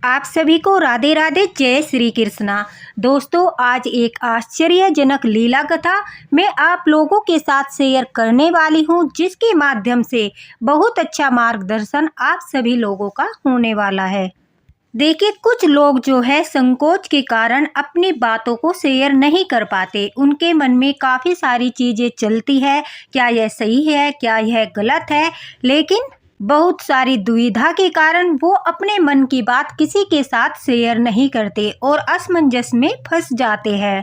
आप सभी को राधे राधे, जय श्री कृष्णा। दोस्तों, आज एक आश्चर्यजनक लीला कथा मैं आप लोगों के साथ शेयर करने वाली हूं, जिसके माध्यम से बहुत अच्छा मार्गदर्शन आप सभी लोगों का होने वाला है। देखिए, कुछ लोग जो है संकोच के कारण अपनी बातों को शेयर नहीं कर पाते। उनके मन में काफ़ी सारी चीज़ें चलती है, क्या यह सही है, क्या यह गलत है, लेकिन बहुत सारी दुविधा के कारण वो अपने मन की बात किसी के साथ शेयर नहीं करते और असमंजस में फंस जाते हैं।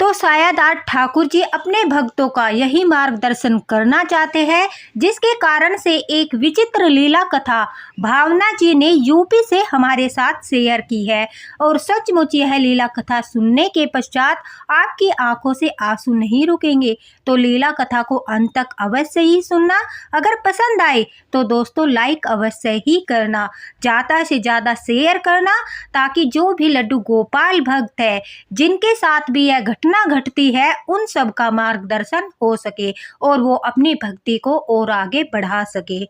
तो शायद आज ठाकुर जी अपने भक्तों का यही मार्गदर्शन करना चाहते हैं, जिसके कारण से एक विचित्र लीला कथा भावना जी ने यूपी से हमारे साथ शेयर की है। और सचमुच यह लीला कथा सुनने के पश्चात आपकी आंखों से आंसू नहीं रुकेंगे। तो लीला कथा को अंत तक अवश्य ही सुनना। अगर पसंद आए तो दोस्तों लाइक अवश्य ही करना, ज़्यादा से ज़्यादा शेयर करना, ताकि जो भी लड्डू गोपाल भक्त है जिनके साथ भी यह घटना घटती है, उन सब का मार्गदर्शन हो सके और वो अपनी भक्ति को और आगे बढ़ा सके।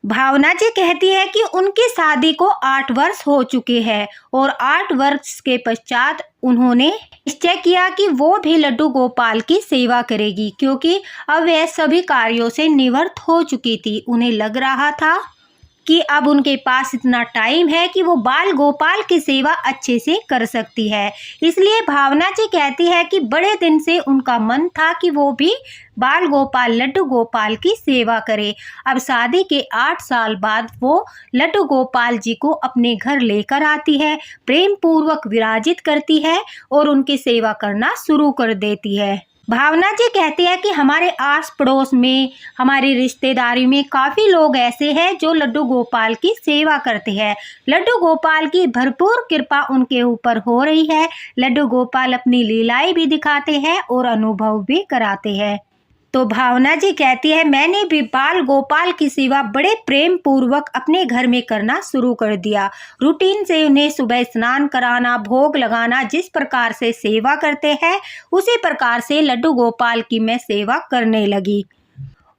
भावना जी कहती है कि उनकी शादी को 8 वर्ष हो चुके हैं और 8 वर्ष के पश्चात उन्होंने निश्चय किया कि वो भी लड्डू गोपाल की सेवा करेगी, क्योंकि अब वह सभी कार्यों से निवृत्त हो चुकी थी। उन्हें लग रहा था कि अब उनके पास इतना टाइम है कि वो बाल गोपाल की सेवा अच्छे से कर सकती है। इसलिए भावना जी कहती है कि बड़े दिन से उनका मन था कि वो भी बाल गोपाल लड्डू गोपाल की सेवा करे। अब शादी के 8 साल बाद वो लड्डू गोपाल जी को अपने घर लेकर आती है, प्रेम पूर्वक विराजित करती है और उनकी सेवा करना शुरू कर देती है। भावना जी कहती है कि हमारे आस पड़ोस में, हमारी रिश्तेदारी में काफ़ी लोग ऐसे हैं जो लड्डू गोपाल की सेवा करते हैं। लड्डू गोपाल की भरपूर कृपा उनके ऊपर हो रही है। लड्डू गोपाल अपनी लीलाएं भी दिखाते हैं और अनुभव भी कराते हैं। तो भावना जी कहती है, मैंने भी बाल गोपाल की सेवा बड़े प्रेम पूर्वक अपने घर में करना शुरू कर दिया। रूटीन से उन्हें सुबह स्नान कराना, भोग लगाना, जिस प्रकार से सेवा करते हैं उसी प्रकार से लड्डू गोपाल की मैं सेवा करने लगी।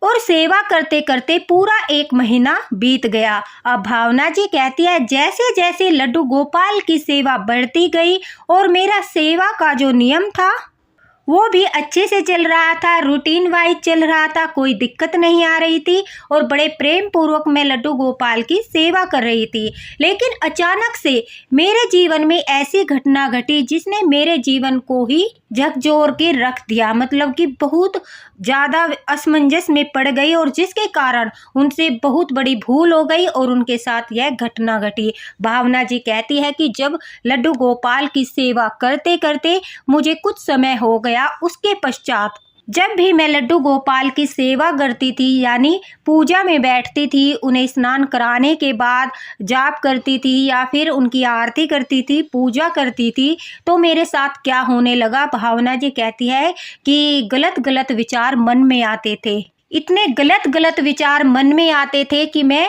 और सेवा करते करते पूरा 1 महीना बीत गया। अब भावना जी कहती है, जैसे जैसे लड्डू गोपाल की सेवा बढ़ती गई और मेरा सेवा का जो नियम था वो भी अच्छे से चल रहा था, रूटीन वाइज चल रहा था, कोई दिक्कत नहीं आ रही थी और बड़े प्रेम पूर्वक मैं लड्डू गोपाल की सेवा कर रही थी। लेकिन अचानक से मेरे जीवन में ऐसी घटना घटी जिसने मेरे जीवन को ही झकझोर के रख दिया। मतलब कि बहुत ज़्यादा असमंजस में पड़ गई और जिसके कारण उनसे बहुत बड़ी भूल हो गई और उनके साथ यह घटना घटी। भावना जी कहती है कि जब लड्डू गोपाल की सेवा करते करते मुझे कुछ समय हो गया, उसके पश्चात जब भी मैं लड्डू गोपाल की सेवा करती थी, यानी पूजा में बैठती थी, उन्हें स्नान कराने के बाद जाप करती थी या फिर उनकी आरती करती थी, पूजा करती थी, तो मेरे साथ क्या होने लगा। भावना जी कहती है कि गलत गलत विचार मन में आते थे। इतने गलत गलत विचार मन में आते थे कि मैं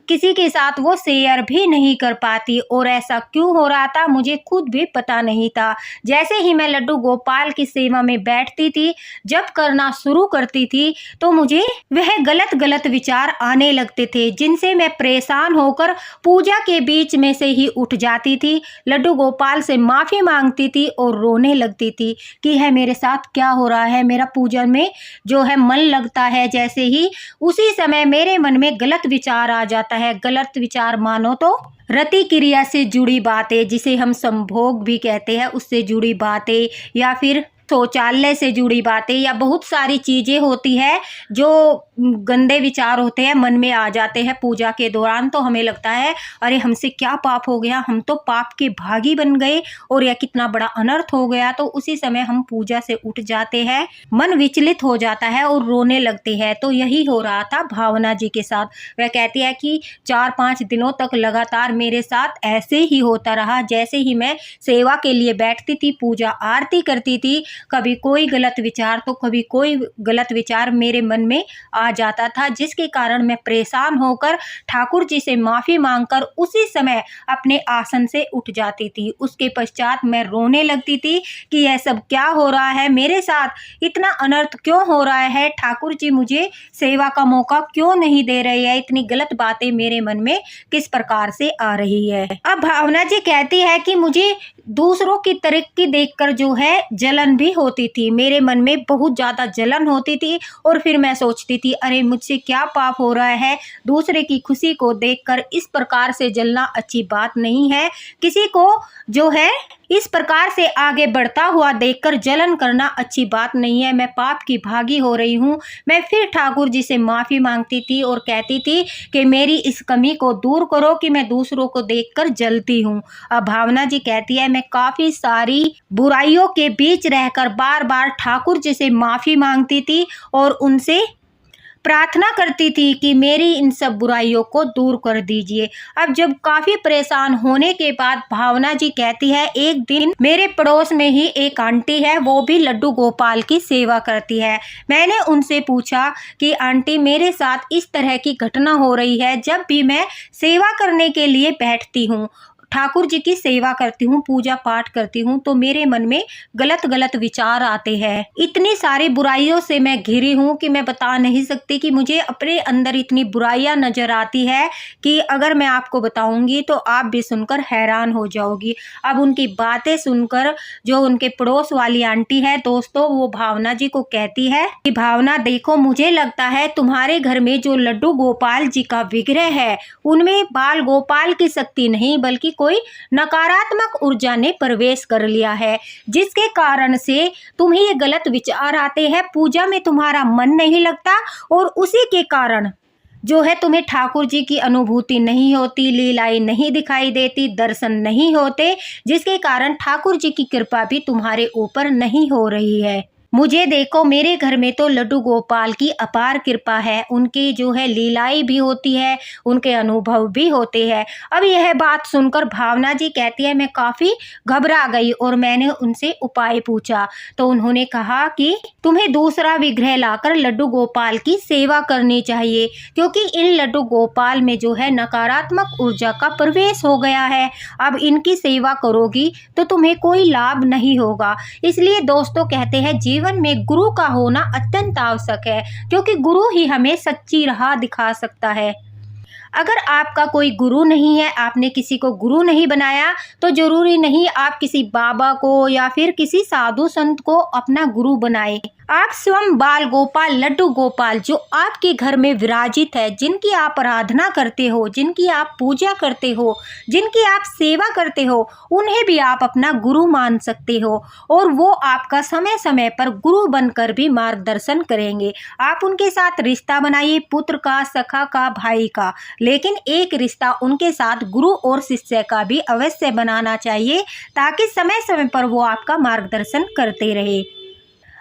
किसी के साथ वो शेयर भी नहीं कर पाती। और ऐसा क्यों हो रहा था मुझे खुद भी पता नहीं था। जैसे ही मैं लड्डू गोपाल की सेवा में बैठती थी, जब करना शुरू करती थी, तो मुझे वह गलत गलत विचार आने लगते थे, जिनसे मैं परेशान होकर पूजा के बीच में से ही उठ जाती थी, लड्डू गोपाल से माफ़ी मांगती थी और रोने लगती थी कि है मेरे साथ क्या हो रहा है। मेरा पूजन में जो है मन लगता है, जैसे ही उसी समय मेरे मन में गलत विचार आ जाता है। गलत विचार मानो तो रति क्रिया से जुड़ी बातें, जिसे हम संभोग भी कहते हैं, उससे जुड़ी बातें, या फिर शौचालय से जुड़ी बातें, या बहुत सारी चीज़ें होती है जो गंदे विचार होते हैं मन में आ जाते हैं पूजा के दौरान। तो हमें लगता है अरे हमसे क्या पाप हो गया, हम तो पाप के भागी बन गए और यह कितना बड़ा अनर्थ हो गया। तो उसी समय हम पूजा से उठ जाते हैं, मन विचलित हो जाता है और रोने लगते हैं। तो यही हो रहा था भावना जी के साथ। वह कहती है कि 4-5 दिनों तक लगातार मेरे साथ ऐसे ही होता रहा। जैसे ही मैं सेवा के लिए बैठती थी, पूजा आरती करती थी, कभी कोई गलत विचार तो कभी कोई गलत विचार मेरे मन में आ जाता था, जिसके कारण मैं परेशान होकर ठाकुर जी से माफ़ी मांगकर उसी समय अपने आसन से उठ जाती थी। उसके पश्चात मैं रोने लगती थी कि यह सब क्या हो रहा है मेरे साथ, इतना अनर्थ क्यों हो रहा है, ठाकुर जी मुझे सेवा का मौका क्यों नहीं दे रहे हैं, इतनी गलत बातें मेरे मन में किस प्रकार से आ रही है। अब भावना जी कहती है कि मुझे दूसरों की तरक्की देखकर जो है जलन भी होती थी, मेरे मन में बहुत ज़्यादा जलन होती थी और फिर मैं सोचती थी अरे मुझसे क्या पाप हो रहा है, दूसरे की खुशी को देखकर इस प्रकार से जलना अच्छी बात नहीं है, किसी को जो है इस प्रकार से आगे बढ़ता हुआ देखकर जलन करना अच्छी बात नहीं है, मैं पाप की भागी हो रही हूँ। मैं फिर ठाकुर जी से माफ़ी मांगती थी और कहती थी कि मेरी इस कमी को दूर करो कि मैं दूसरों को देखकर जलती हूँ। अब भावना जी कहती है मैं काफ़ी सारी बुराइयों के बीच रहकर बार बार ठाकुर जी से माफ़ी मांगती थी और उनसे प्रार्थना करती थी कि मेरी इन सब बुराइयों को दूर कर दीजिए। अब जब काफ़ी परेशान होने के बाद भावना जी कहती है एक दिन मेरे पड़ोस में ही एक आंटी है, वो भी लड्डू गोपाल की सेवा करती है। मैंने उनसे पूछा कि आंटी मेरे साथ इस तरह की घटना हो रही है, जब भी मैं सेवा करने के लिए बैठती हूँ, ठाकुर जी की सेवा करती हूँ, पूजा पाठ करती हूँ, तो मेरे मन में गलत गलत विचार आते हैं। इतनी सारी बुराइयों से मैं घिरी हूँ कि मैं बता नहीं सकती कि मुझे अपने अंदर इतनी बुराइयां नजर आती है कि अगर मैं आपको बताऊंगी तो आप भी सुनकर हैरान हो जाओगी। अब उनकी बातें सुनकर जो उनके पड़ोस वाली आंटी है दोस्तों, वो भावना जी को कहती है कि भावना देखो, मुझे लगता है तुम्हारे घर में जो लड्डू गोपाल जी का विग्रह है उनमें बाल गोपाल की शक्ति नहीं बल्कि कोई नकारात्मक ऊर्जा ने प्रवेश कर लिया है, जिसके कारण से तुम्हें ये गलत विचार आते हैं, पूजा में तुम्हारा मन नहीं लगता और उसी के कारण जो है तुम्हें ठाकुर जी की अनुभूति नहीं होती, लीलाएं नहीं दिखाई देती, दर्शन नहीं होते, जिसके कारण ठाकुर जी की कृपा भी तुम्हारे ऊपर नहीं हो रही है। मुझे देखो, मेरे घर में तो लड्डू गोपाल की अपार कृपा है, उनकी जो है लीलाएं भी होती है, उनके अनुभव भी होते हैं। अब यह बात सुनकर भावना जी कहती है मैं काफ़ी घबरा गई और मैंने उनसे उपाय पूछा, तो उन्होंने कहा कि तुम्हें दूसरा विग्रह लाकर लड्डू गोपाल की सेवा करनी चाहिए, क्योंकि इन लड्डू गोपाल में जो है नकारात्मक ऊर्जा का प्रवेश हो गया है। अब इनकी सेवा करोगी तो तुम्हें कोई लाभ नहीं होगा। इसलिए दोस्तों कहते हैं जीवन में गुरु का होना अत्यंत आवश्यक है, क्योंकि गुरु ही हमें सच्ची राह दिखा सकता है। अगर आपका कोई गुरु नहीं है, आपने किसी को गुरु नहीं बनाया, तो जरूरी नहीं आप किसी बाबा को या फिर किसी साधु संत को अपना गुरु बनाए। आप स्वयं बाल गोपाल लड्डू गोपाल जो आपके घर में विराजित है, जिनकी आप आराधना करते हो, जिनकी आप पूजा करते हो, जिनकी आप सेवा करते हो, उन्हें भी आप अपना गुरु मान सकते हो और वो आपका समय समय पर गुरु बनकर भी मार्गदर्शन करेंगे। आप उनके साथ रिश्ता बनाइए, पुत्र का, सखा का, भाई का, लेकिन एक रिश्ता उनके साथ गुरु और शिष्य का भी अवश्य बनाना चाहिए, ताकि समय समय पर वो आपका मार्गदर्शन करते रहे।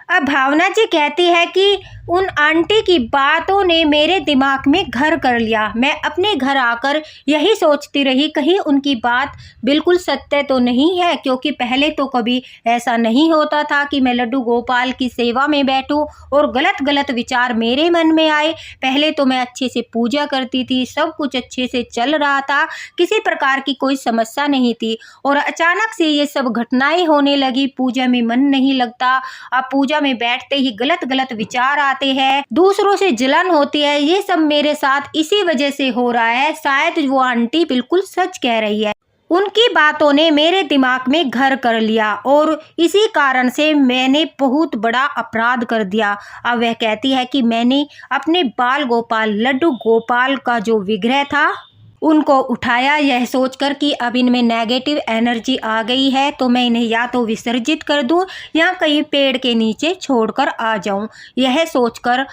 अब भावना जी कहती है कि उन आंटी की बातों ने मेरे दिमाग में घर कर लिया। मैं अपने घर आकर यही सोचती रही कहीं उनकी बात बिल्कुल सत्य तो नहीं है, क्योंकि पहले तो कभी ऐसा नहीं होता था कि मैं लड्डू गोपाल की सेवा में बैठूं और गलत गलत विचार मेरे मन में आए। पहले तो मैं अच्छे से पूजा करती थी, सब कुछ अच्छे से चल रहा था, किसी प्रकार की कोई समस्या नहीं थी, और अचानक से ये सब घटनाएं होने लगी। पूजा में मन नहीं लगता, अब पूजा में बैठते ही गलत गलत विचार आते हैं, दूसरों से जलन होती है। ये सब मेरे साथ इसी वजह से हो रहा है। शायद वो आंटी बिल्कुल सच कह रही है, उनकी बातों ने मेरे दिमाग में घर कर लिया और इसी कारण से मैंने बहुत बड़ा अपराध कर दिया। अब वह कहती है कि मैंने अपने बाल गोपाल लड्डू गोपाल का जो विग्रह था उनको उठाया, यह सोचकर कि अब इनमें नेगेटिव एनर्जी आ गई है, तो मैं इन्हें या तो विसर्जित कर दूं या कहीं पेड़ के नीचे छोड़कर आ जाऊं। यह सोचकर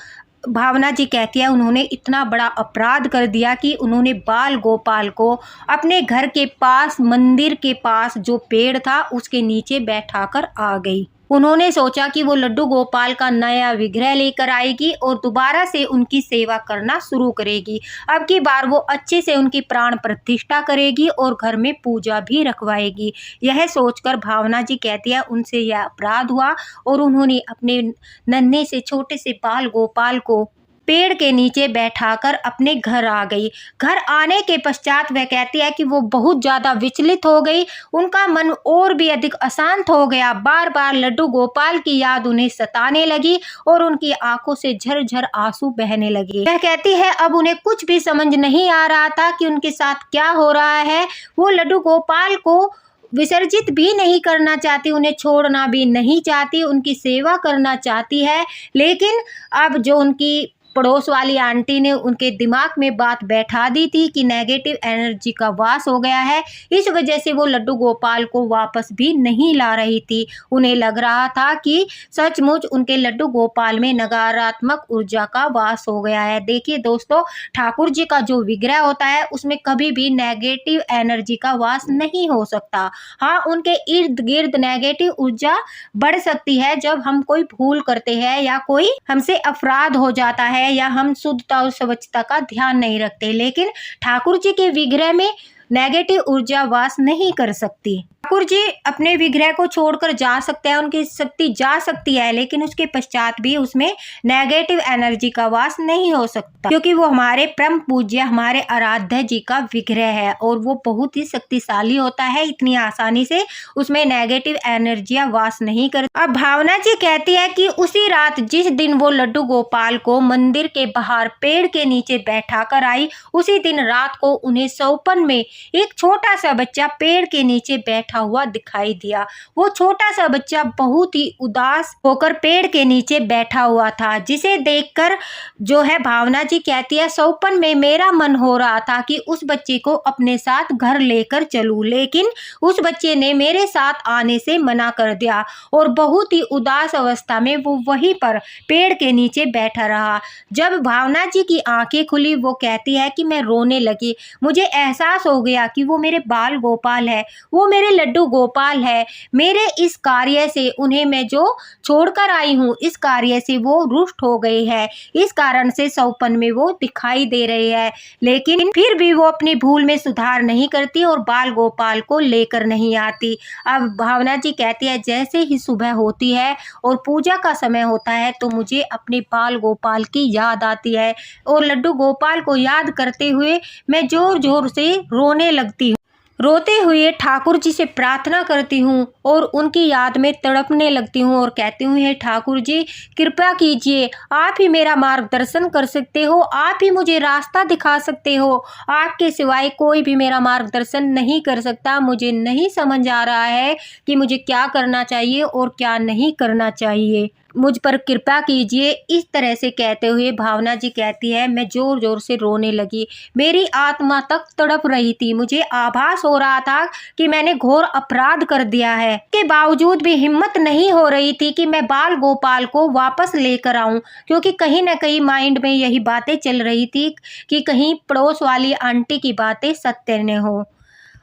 भावना जी कहती है उन्होंने इतना बड़ा अपराध कर दिया कि उन्होंने बाल गोपाल को अपने घर के पास, मंदिर के पास जो पेड़ था उसके नीचे बैठाकर आ गई। उन्होंने सोचा कि वो लड्डू गोपाल का नया विग्रह लेकर आएगी और दोबारा से उनकी सेवा करना शुरू करेगी। अब की बार वो अच्छे से उनकी प्राण प्रतिष्ठा करेगी और घर में पूजा भी रखवाएगी। यह सोचकर भावना जी कहती है उनसे यह अपराध हुआ और उन्होंने अपने नन्हे से छोटे से बाल गोपाल को पेड़ के नीचे बैठाकर अपने घर आ गई। घर आने के पश्चात वह कहती है कि वो बहुत ज़्यादा विचलित हो गई। उनका मन और भी अधिक अशांत हो गया। बार बार लड्डू गोपाल की याद उन्हें सताने लगी और उनकी आंखों से झरझर आंसू बहने लगे। वह कहती है अब उन्हें कुछ भी समझ नहीं आ रहा था कि उनके साथ क्या हो रहा है। वो लड्डू गोपाल को विसर्जित भी नहीं करना चाहती, उन्हें छोड़ना भी नहीं चाहती, उनकी सेवा करना चाहती है। लेकिन अब जो उनकी पड़ोस वाली आंटी ने उनके दिमाग में बात बैठा दी थी कि नेगेटिव एनर्जी का वास हो गया है, इस वजह से वो लड्डू गोपाल को वापस भी नहीं ला रही थी। उन्हें लग रहा था कि सचमुच उनके लड्डू गोपाल में नकारात्मक ऊर्जा का वास हो गया है। देखिए दोस्तों, ठाकुर जी का जो विग्रह होता है उसमें कभी भी नेगेटिव एनर्जी का वास नहीं हो सकता। हाँ, उनके इर्द गिर्द नेगेटिव ऊर्जा बढ़ सकती है जब हम कोई भूल करते हैं या कोई हमसे अपराध हो जाता है या हम शुद्धता और स्वच्छता का ध्यान नहीं रखते। लेकिन ठाकुर जी के विग्रह में नेगेटिव ऊर्जा वास नहीं कर सकती। ठाकुर जी अपने विग्रह को छोड़कर जा सकते हैं, उनकी शक्ति जा सकती है, लेकिन उसके पश्चात भी उसमें नेगेटिव एनर्जी का वास नहीं हो सकता, क्योंकि वो हमारे परम पूज्य हमारे आराध्य जी का विग्रह है और वो बहुत ही शक्तिशाली होता है। इतनी आसानी से उसमें नेगेटिव एनर्जियां वास नहीं करती। अब भावना जी कहती है कि उसी रात जिस दिन वो लड्डू गोपाल को मंदिर के बाहर पेड़ के नीचे बैठा कर आई, उसी दिन रात को उन्हें सौपन में एक छोटा सा बच्चा पेड़ के नीचे बैठा हुआ दिखाई दिया। वो छोटा सा बच्चा बहुत ही उदास होकर पेड़ के नीचे बैठा हुआ था, जिसे देखकर जो है भावना जी कहती है सौपन में मेरा मन हो रहा था कि उस बच्चे को अपने साथ घर लेकर चलूं, लेकिन उस बच्चे ने मेरे साथ आने से मना कर दिया और बहुत ही उदास अवस्था में वो वहीं पर पेड़ के नीचे बैठा रहा। जब भावना जी की आंखें खुली, वो कहती है कि मैं रोने लगी। मुझे एहसास हो गया कि वो मेरे बाल गोपाल है, वो मेरे लड्डू गोपाल है। मेरे इस कार्य से उन्हें मैं जो छोड़कर आई हूँ, इस कार्य से वो रुष्ट हो गए हैं। इस कारण से सौपन में वो दिखाई दे रहे हैं, लेकिन फिर भी वो अपनी भूल में सुधार नहीं करती और बाल गोपाल को लेकर नहीं आती। अब भावना जी कहती है जैसे ही सुबह होती है और पूजा का समय होता है तो मुझे अपने बाल गोपाल की याद आती है और लड्डू गोपाल को याद करते हुए मैं जोर जोर से रोने लगती हूँ। रोते हुए ठाकुर जी से प्रार्थना करती हूँ और उनकी याद में तड़पने लगती हूँ और कहती हूँ हे ठाकुर जी, कृपा कीजिए, आप ही मेरा मार्गदर्शन कर सकते हो, आप ही मुझे रास्ता दिखा सकते हो। आपके सिवाय कोई भी मेरा मार्गदर्शन नहीं कर सकता। मुझे नहीं समझ आ रहा है कि मुझे क्या करना चाहिए और क्या नहीं करना चाहिए, मुझ पर कृपा कीजिए। इस तरह से कहते हुए भावना जी कहती है मैं जोर जोर से रोने लगी। मेरी आत्मा तक तड़प रही थी। मुझे आभास हो रहा था कि मैंने घोर अपराध कर दिया है। के बावजूद भी हिम्मत नहीं हो रही थी कि मैं बाल गोपाल को वापस लेकर आऊं, क्योंकि कहीं न कहीं माइंड में यही बातें चल रही थी कि कहीं पड़ोस वाली आंटी की बातें सत्य न हो।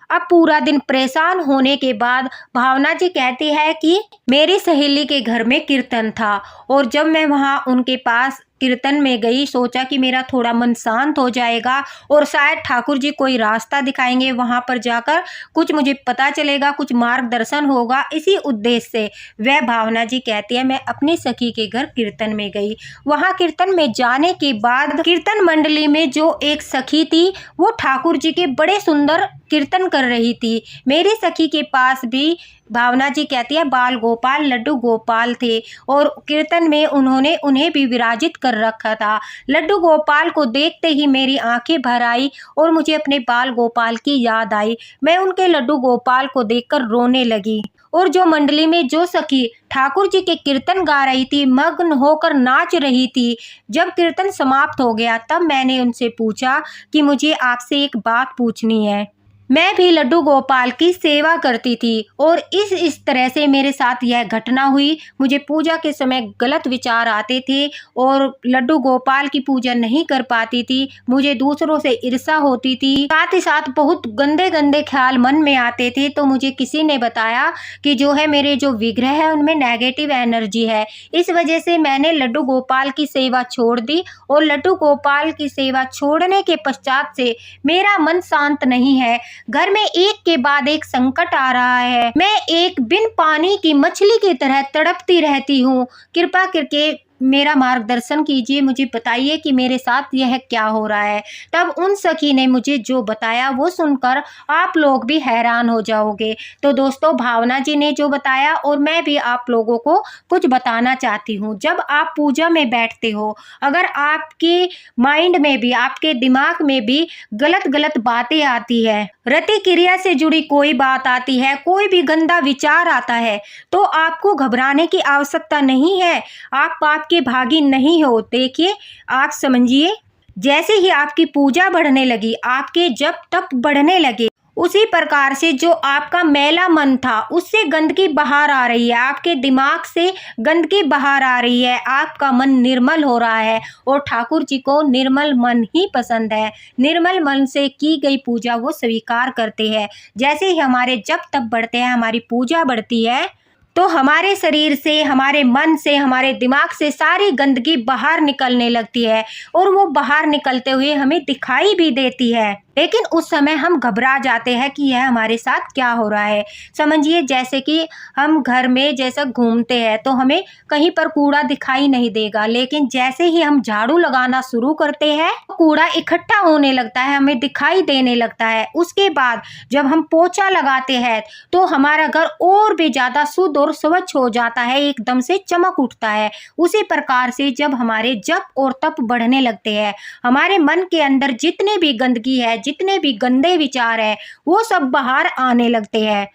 अब पूरा दिन परेशान होने के बाद भावना जी कहती है कि मेरी सहेली के घर में कीर्तन था और जब मैं वहां उनके पास कीर्तन में गई, सोचा कि मेरा थोड़ा मन शांत हो जाएगा और शायद ठाकुर जी कोई रास्ता दिखाएंगे, वहां पर जाकर कुछ मुझे पता चलेगा, कुछ मार्गदर्शन होगा। इसी उद्देश्य से वह भावना जी कहती है मैं अपनी सखी के घर कीर्तन में गई। वहां कीर्तन में जाने के बाद कीर्तन मंडली में जो एक सखी थी वो ठाकुर जी के बड़े सुंदर कीर्तन कर रही थी। मेरी सखी के पास भी भावना जी कहती है बाल गोपाल लड्डू गोपाल थे और कीर्तन में उन्होंने उन्हें भी विराजित कर रखा था। लड्डू गोपाल को देखते ही मेरी आंखें भर आई और मुझे अपने बाल गोपाल की याद आई। मैं उनके लड्डू गोपाल को देखकर रोने लगी और जो मंडली में जो सखी ठाकुर जी के कीर्तन गा रही थी, मग्न होकर नाच रही थी। जब कीर्तन समाप्त हो गया तब मैंने उनसे पूछा कि मुझे आपसे एक बात पूछनी है। मैं भी लड्डू गोपाल की सेवा करती थी और इस तरह से मेरे साथ यह घटना हुई। मुझे पूजा के समय गलत विचार आते थे और लड्डू गोपाल की पूजा नहीं कर पाती थी। मुझे दूसरों से ईर्ष्या होती थी, साथ ही साथ बहुत गंदे गंदे ख्याल मन में आते थे। तो मुझे किसी ने बताया कि जो है मेरे जो विग्रह है उनमें नेगेटिव एनर्जी है। इस वजह से मैंने लड्डू गोपाल की सेवा छोड़ दी और लड्डू गोपाल की सेवा छोड़ने के पश्चात से मेरा मन शांत नहीं है। घर में एक के बाद एक संकट आ रहा है। मैं एक बिन पानी की मछली की तरह तड़पती रहती हूँ। कृपा करके मेरा मार्गदर्शन कीजिए, मुझे बताइए कि मेरे साथ यह क्या हो रहा है। तब उन सखी ने मुझे जो बताया वो सुनकर आप लोग भी हैरान हो जाओगे। तो दोस्तों, भावना जी ने जो बताया और मैं भी आप लोगों को कुछ बताना चाहती हूँ। जब आप पूजा में बैठते हो, अगर आपके माइंड में भी, आपके दिमाग में भी गलत गलत बातें आती है, रति क्रिया से जुड़ी कोई बात आती है, कोई भी गंदा विचार आता है, तो आपको घबराने की आवश्यकता नहीं है। आप पाप के भागी नहीं हो। देखिए, आप समझिए, जैसे ही आपकी पूजा बढ़ने लगी, आपके जप तप बढ़ने लगे, उसी प्रकार से जो आपका मैला मन था उससे गंदगी बाहर आ रही है, आपके दिमाग से गंदगी बाहर आ रही है, आपका मन निर्मल हो रहा है। और ठाकुर जी को निर्मल मन ही पसंद है। निर्मल मन से की गई पूजा वो स्वीकार करते हैं। जैसे ही हमारे जप तप बढ़ते हैं, हमारी पूजा बढ़ती है, तो हमारे शरीर से, हमारे मन से, हमारे दिमाग से सारी गंदगी बाहर निकलने लगती है और वो बाहर निकलते हुए हमें दिखाई भी देती है। लेकिन उस समय हम घबरा जाते हैं कि यह हमारे साथ क्या हो रहा है। समझिए, जैसे कि हम घर में जैसे घूमते हैं तो हमें कहीं पर कूड़ा दिखाई नहीं देगा, लेकिन जैसे ही हम झाड़ू लगाना शुरू करते हैं कूड़ा इकट्ठा होने लगता है, हमें दिखाई देने लगता है। उसके बाद जब हम पोछा लगाते हैं तो हमारा घर और भी ज़्यादा शुद्ध और स्वच्छ हो जाता है, एकदम से चमक उठता है। उसी प्रकार से जब हमारे जप और तप बढ़ने लगते हैं, हमारे मन के अंदर जितने भी गंदगी है, जितने भी गंदे विचार है, वो सब बाहर आने लगते हैं,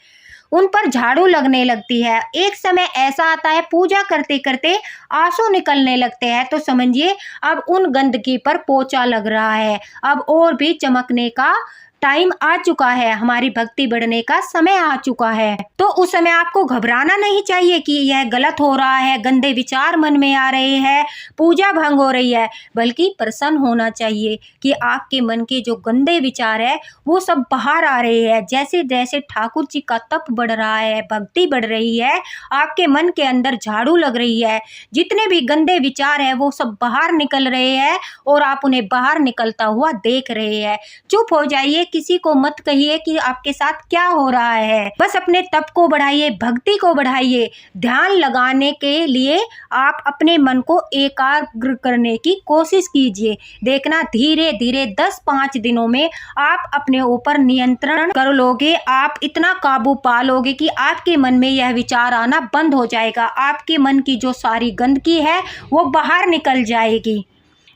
उन पर झाड़ू लगने लगती है। एक समय ऐसा आता है, पूजा करते करते आंसू निकलने लगते हैं, तो समझिए अब उन गंदगी पर पोछा लग रहा है। अब और भी चमकने का टाइम आ चुका है, हमारी भक्ति बढ़ने का समय आ चुका है। तो उस समय आपको घबराना नहीं चाहिए कि यह गलत हो रहा है, गंदे विचार मन में आ रहे हैं, पूजा भंग हो रही है, बल्कि प्रसन्न होना चाहिए कि आपके मन के जो गंदे विचार है वो सब बाहर आ रहे हैं। जैसे जैसे ठाकुर जी का तप बढ़ रहा है, भक्ति बढ़ रही है, आपके मन के अंदर झाड़ू लग रही है, जितने भी गंदे विचार है वो सब बाहर निकल रहे हैं और आप उन्हें बाहर निकलता हुआ देख रहे हैं। चुप हो जाइए, किसी को मत कहिए कि आपके साथ क्या हो रहा है। बस अपने तप को बढ़ाइए, भक्ति को बढ़ाइए। ध्यान लगाने के लिए आप अपने मन को एकाग्र करने की कोशिश कीजिए। देखना, धीरे धीरे 10-5 दिनों में आप अपने ऊपर नियंत्रण कर लोगे। आप इतना काबू पा लोगे कि आपके मन में यह विचार आना बंद हो जाएगा। आपके मन की जो सारी गंदगी है वो बाहर निकल जाएगी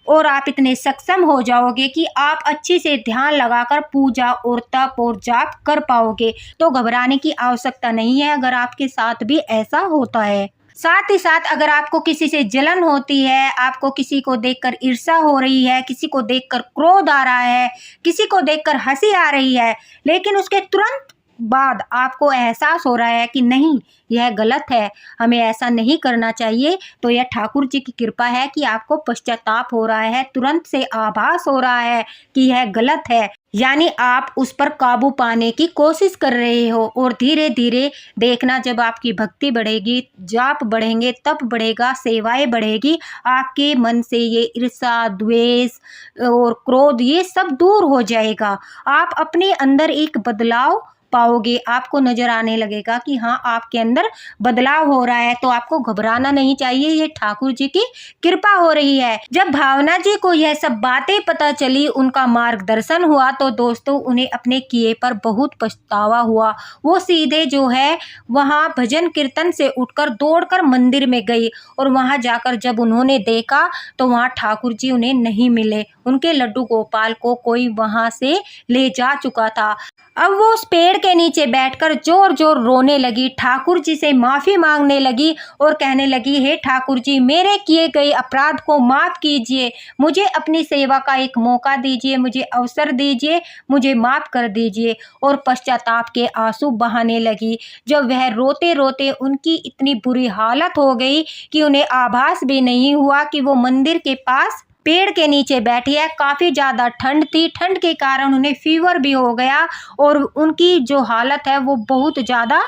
और आप इतने सक्षम हो जाओगे कि आप अच्छे से ध्यान लगाकर पूजा और तप और जाप कर पाओगे। तो घबराने की आवश्यकता नहीं है अगर आपके साथ भी ऐसा होता है। साथ ही साथ अगर आपको किसी से जलन होती है, आपको किसी को देखकर ईर्ष्या हो रही है, किसी को देखकर क्रोध आ रहा है, किसी को देखकर हंसी आ रही है, लेकिन उसके तुरंत बाद आपको एहसास हो रहा है कि नहीं, यह गलत है, हमें ऐसा नहीं करना चाहिए, तो यह ठाकुर जी की कृपा है कि आपको पश्चाताप हो रहा है, तुरंत से आभास हो रहा है कि यह गलत है, यानी आप उस पर काबू पाने की कोशिश कर रहे हो। और धीरे धीरे देखना, जब आपकी भक्ति बढ़ेगी, जाप बढ़ेंगे, तप बढ़ेगा, सेवाएं बढ़ेगी, आपके मन से ये ईर्ष्या, द्वेष और क्रोध ये सब दूर हो जाएगा। आप अपने अंदर एक बदलाव पाओगे, आपको नजर आने लगेगा कि हाँ, आपके अंदर बदलाव हो रहा है। तो आपको घबराना नहीं चाहिए, ये ठाकुर जी की कृपा हो रही है। जब भावना जी को यह सब बातें पता चली, उनका मार्गदर्शन हुआ, तो दोस्तों उन्हें अपने किए पर बहुत पछतावा हुआ। वो सीधे जो है वहाँ भजन कीर्तन से उठकर दौड़कर मंदिर में गई और वहाँ जाकर जब उन्होंने देखा तो वहाँ ठाकुर जी उन्हें नहीं मिले। उनके लड्डू गोपाल को कोई वहाँ से ले जा चुका था। अब वो उस पेड़ के नीचे बैठकर जोर जोर रोने लगी, ठाकुर जी से माफ़ी मांगने लगी और कहने लगी, हे ठाकुर जी, मेरे किए गए अपराध को माफ़ कीजिए, मुझे अपनी सेवा का एक मौका दीजिए, मुझे अवसर दीजिए, मुझे माफ़ कर दीजिए। और पश्चाताप के आंसू बहाने लगी। जब वह रोते रोते उनकी इतनी बुरी हालत हो गई कि उन्हें आभास भी नहीं हुआ कि वो मंदिर के पास पेड़ के नीचे बैठी है। काफ़ी ज़्यादा ठंड थी, ठंड के कारण उन्हें फीवर भी हो गया और उनकी जो हालत है वो बहुत ज़्यादा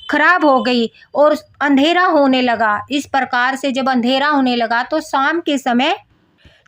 खराब हो गई और अंधेरा होने लगा। इस प्रकार से जब अंधेरा होने लगा तो शाम के समय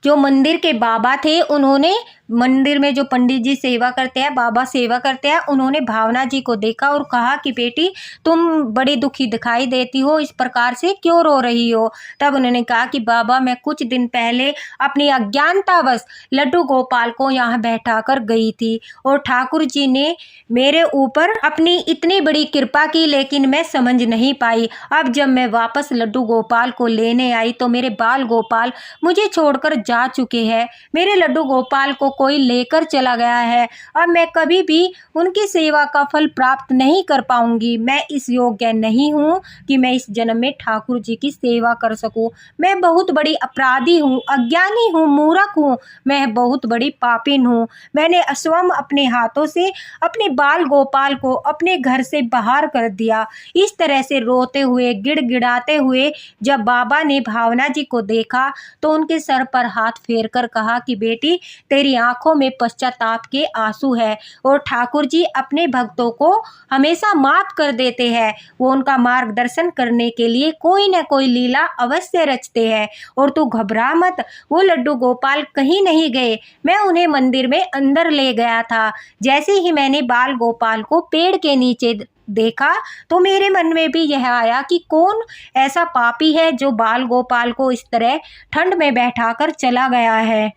जो मंदिर के बाबा थे, उन्होंने मंदिर में जो पंडित जी सेवा करते हैं, बाबा सेवा करते हैं, उन्होंने भावना जी को देखा और कहा कि बेटी, तुम बड़ी दुखी दिखाई देती हो, इस प्रकार से क्यों रो रही हो। तब उन्होंने कहा कि बाबा, मैं कुछ दिन पहले अपनी अज्ञानतावश लड्डू गोपाल को यहाँ बैठा कर गई थी और ठाकुर जी ने मेरे ऊपर अपनी इतनी बड़ी कृपा की, लेकिन मैं समझ नहीं पाई। अब जब मैं वापस लड्डू गोपाल को लेने आई तो मेरे बाल गोपाल मुझे छोड़कर जा चुके हैं। मेरे लड्डू गोपाल को कोई लेकर चला गया है। अब मैं कभी भी उनकी सेवा का फल प्राप्त नहीं कर पाऊंगी। मैं इस योग्य नहीं हूँ कि मैं इस जन्म में ठाकुर जी की सेवा कर सकूं। मैं बहुत बड़ी अपराधी हूँ, अज्ञानी हूँ, मूर्ख हूँ, मैं बहुत बड़ी पापिन हूँ। मैंने स्वयं अपने हाथों से अपने बाल गोपाल को अपने घर से बाहर कर दिया। इस तरह से रोते हुए, गिड़गिड़ाते हुए जब बाबा ने भावना जी को देखा तो उनके सर पर हाथ फेरकर कहा कि बेटी, तेरी आंखों में पश्चाताप के आंसू है और ठाकुर जी अपने भक्तों को हमेशा माफ कर देते हैं। वो उनका मार्गदर्शन करने के लिए कोई न कोई लीला अवश्य रचते हैं। और तू घबरा मत, वो लड्डू गोपाल कहीं नहीं गए। मैं उन्हें मंदिर में अंदर ले गया था। जैसे ही मैंने बाल गोपाल को पेड़ के नीचे देखा तो मेरे मन में भी यह आया कि कौन ऐसा पापी है जो बाल गोपाल को इस तरह ठंड में बैठाकर चला गया है।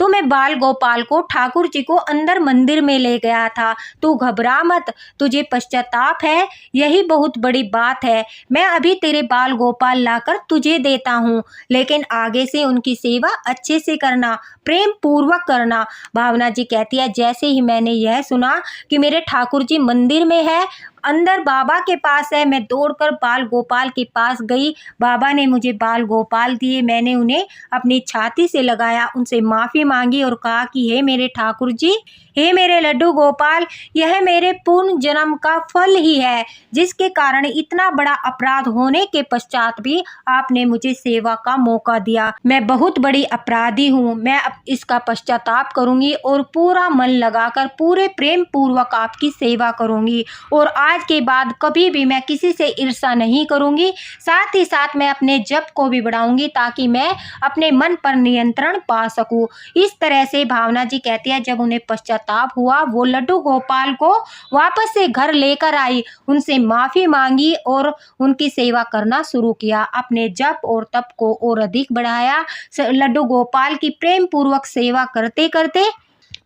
तो मैं बाल गोपाल को ठाकुर जी को अंदर मंदिर में ले गया था। तू घबरा मत, तुझे पश्चाताप है, यही बहुत बड़ी बात है। मैं अभी तेरे बाल गोपाल लाकर तुझे देता हूँ, लेकिन आगे से उनकी सेवा अच्छे से करना, प्रेम पूर्वक करना। भावना जी कहती है, जैसे ही मैंने यह सुना कि मेरे ठाकुर जी मंदिर में है, अंदर बाबा के पास है, मैं दौड़कर बाल गोपाल के पास गई। बाबा ने मुझे बाल गोपाल दिए। मैंने उन्हें अपनी छाती से लगाया, उनसे माफ़ी मांगी और कहा कि हे मेरे ठाकुर जी, हे मेरे लड्डू गोपाल, यह मेरे पूर्ण जन्म का फल ही है, जिसके कारण इतना बड़ा अपराध होने के पश्चात भी आपने मुझे सेवा का मौका दिया। मैं बहुत बड़ी अपराधी हूँ। मैं अब इसका पश्चाताप करूँगी और पूरा मन लगाकर पूरे प्रेम पूर्वक आपकी सेवा करूँगी और आज के बाद कभी भी मैं किसी से ईर्ष्या नहीं करूँगी। साथ ही साथ मैं अपने जप को भी बढ़ाऊँगी ताकि मैं अपने मन पर नियंत्रण पा सकूँ। इस तरह से भावना जी कहती है, जब उन्हें पश्चाताप हुआ, वो लड्डू गोपाल को वापस से घर लेकर आई, उनसे माफ़ी मांगी और उनकी सेवा करना शुरू किया। अपने जप और तप को और अधिक बढ़ाया। लड्डू गोपाल की प्रेम पूर्वक सेवा करते करते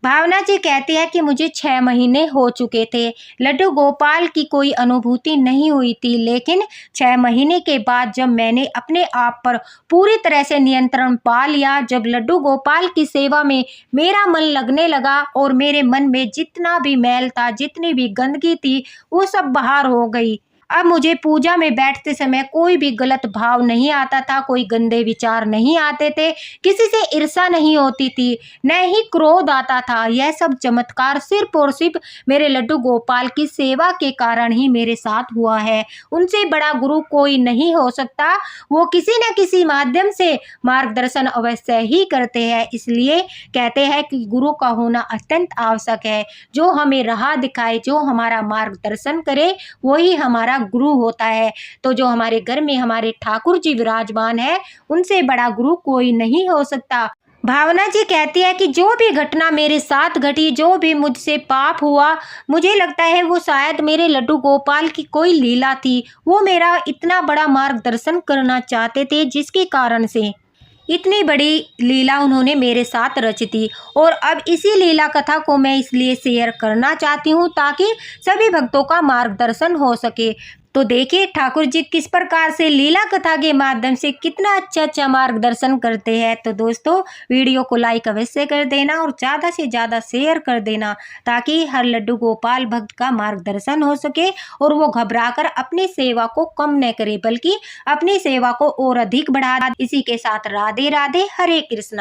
भावना जी कहती है कि मुझे 6 महीने हो चुके थे। लड्डू गोपाल की कोई अनुभूति नहीं हुई थी, लेकिन 6 महीने के बाद जब मैंने अपने आप पर पूरी तरह से नियंत्रण पा लिया, जब लड्डू गोपाल की सेवा में मेरा मन लगने लगा और मेरे मन में जितना भी मैल था, जितनी भी गंदगी थी, वो सब बाहर हो गई। अब मुझे पूजा में बैठते समय कोई भी गलत भाव नहीं आता था, कोई गंदे विचार नहीं आते थे, किसी से ईर्ष्या नहीं होती थी, न ही क्रोध आता था। यह सब चमत्कार सिर्फ और सिर्फ मेरे लड्डू गोपाल की सेवा के कारण ही मेरे साथ हुआ है। उनसे बड़ा गुरु कोई नहीं हो सकता। वो किसी न किसी माध्यम से मार्गदर्शन अवश्य ही करते हैं। इसलिए कहते हैं कि गुरु का होना अत्यंत आवश्यक है। जो हमें राह दिखाए, जो हमारा मार्गदर्शन करे, वही हमारा गुरु होता है। तो जो हमारे घर में हमारे ठाकुर जी विराजमान है, उनसे बड़ा गुरु कोई नहीं हो सकता। भावना जी कहती है कि जो भी घटना मेरे साथ घटी, जो भी मुझसे पाप हुआ, मुझे लगता है वो शायद मेरे लड्डू गोपाल की कोई लीला थी। वो मेरा इतना बड़ा मार्गदर्शन करना चाहते थे, जिसके कारण से इतनी बड़ी लीला उन्होंने मेरे साथ रची थी। और अब इसी लीला कथा को मैं इसलिए शेयर करना चाहती हूँ ताकि सभी भक्तों का मार्गदर्शन हो सके। तो देखिए ठाकुर जी किस प्रकार से लीला कथा के माध्यम से कितना अच्छा मार्गदर्शन करते हैं। तो दोस्तों वीडियो को लाइक अवश्य कर देना और ज़्यादा से ज़्यादा शेयर कर देना, ताकि हर लड्डू गोपाल भक्त का मार्गदर्शन हो सके और वो घबराकर अपनी सेवा को कम न करे, बल्कि अपनी सेवा को और अधिक बढ़ा। इसी के साथ राधे राधे, हरे कृष्णा।